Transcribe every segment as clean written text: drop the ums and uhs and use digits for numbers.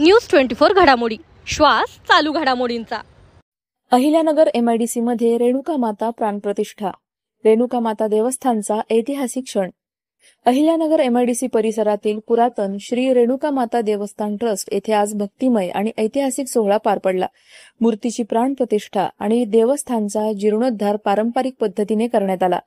News 24 घडामोडी, श्वास चालू घडामोडींचा। अहिल्यानगर MIDC मध्ये रेणुका माता प्राणप्रतिष्ठा। रेणुका माता देवस्थानचा ऐतिहासिक क्षण। अहिल्यानगर MIDC परिसरातील पुरातन श्री रेणुका माता देवस्थान ट्रस्ट येथे आज भक्तिमय आणि ऐतिहासिक सोहळा पार पडला। मूर्तीची प्राणप्रतिष्ठा आणि देवस्थानचा जीर्णोद्धार पारंपरिक पद्धतीने करण्यात आला।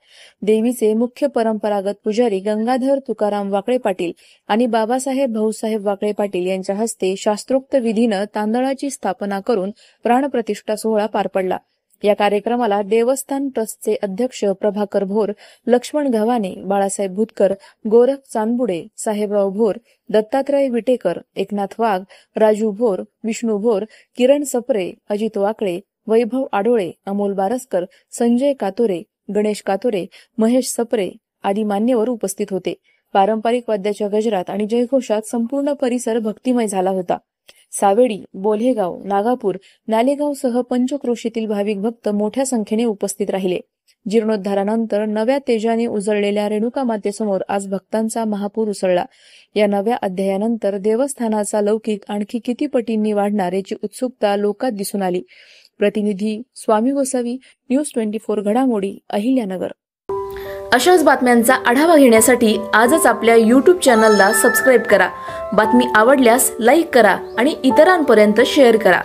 देवीचे मुख्य परंपरागत पुजारी गंगाधर तुकाराम वाकळे पाटील आणि बाबासाहेब भाऊसाहेब वाकळे पाटील यांच्या हस्ते शास्त्रोक्त विधीने तांदळाची स्थापना करून प्राणप्रतिष्ठा सोहळा पार पडला। या कार्यक्रमाला देवस्थान ट्रस्टचे अध्यक्ष प्रभाकर भोर, लक्ष्मण गव्हाणे, बाळासाहेब भूतकर, गोरख चांदबुडे, साहेबराव भोर, दत्तात्रय विटेकर, एकनाथ वाघ, राजू भोर, विष्णू भोर, किरण सपरे, अजित वाकळे, वैभव आडोळे, अमोल बारसकर, संजय कातोरे, गणेश कातोरे, महेश सपरे आदी मान्यवर उपस्थित होते। पारंपरिक वाद्याच्या गजरात आणि जयघोषात संपूर्ण परिसर भक्तिमय झाला होता। सावेडी, बोल्हेगाव, नागापूर, नालेगावसह पंचक्रोशीतील भाविक भक्त मोठ्या संख्येने उपस्थित राहिले। जीर्णोद्धारानंतर नव्या तेजाने उजळलेल्या रेणुका मातेसमोर आज भक्तांचा महापूर उसळला। या नव्या अध्यायानंतर देवस्थानाचा लौकिक आणखी किती पटींनी वाढणार याची उत्सुकता लोकात दिसून आली। प्रतिनिधी स्वामी गोसावी, न्यूज 24 घडामोडी, अहिल्यानगर। अशाच बातम्यांचा आढावा घेण्यासाठी आजच आपल्या YouTube चॅनलला सबस्क्राईब करा। बातमी आवडल्यास लाईक करा आणि इतरांपर्यंत शेअर करा।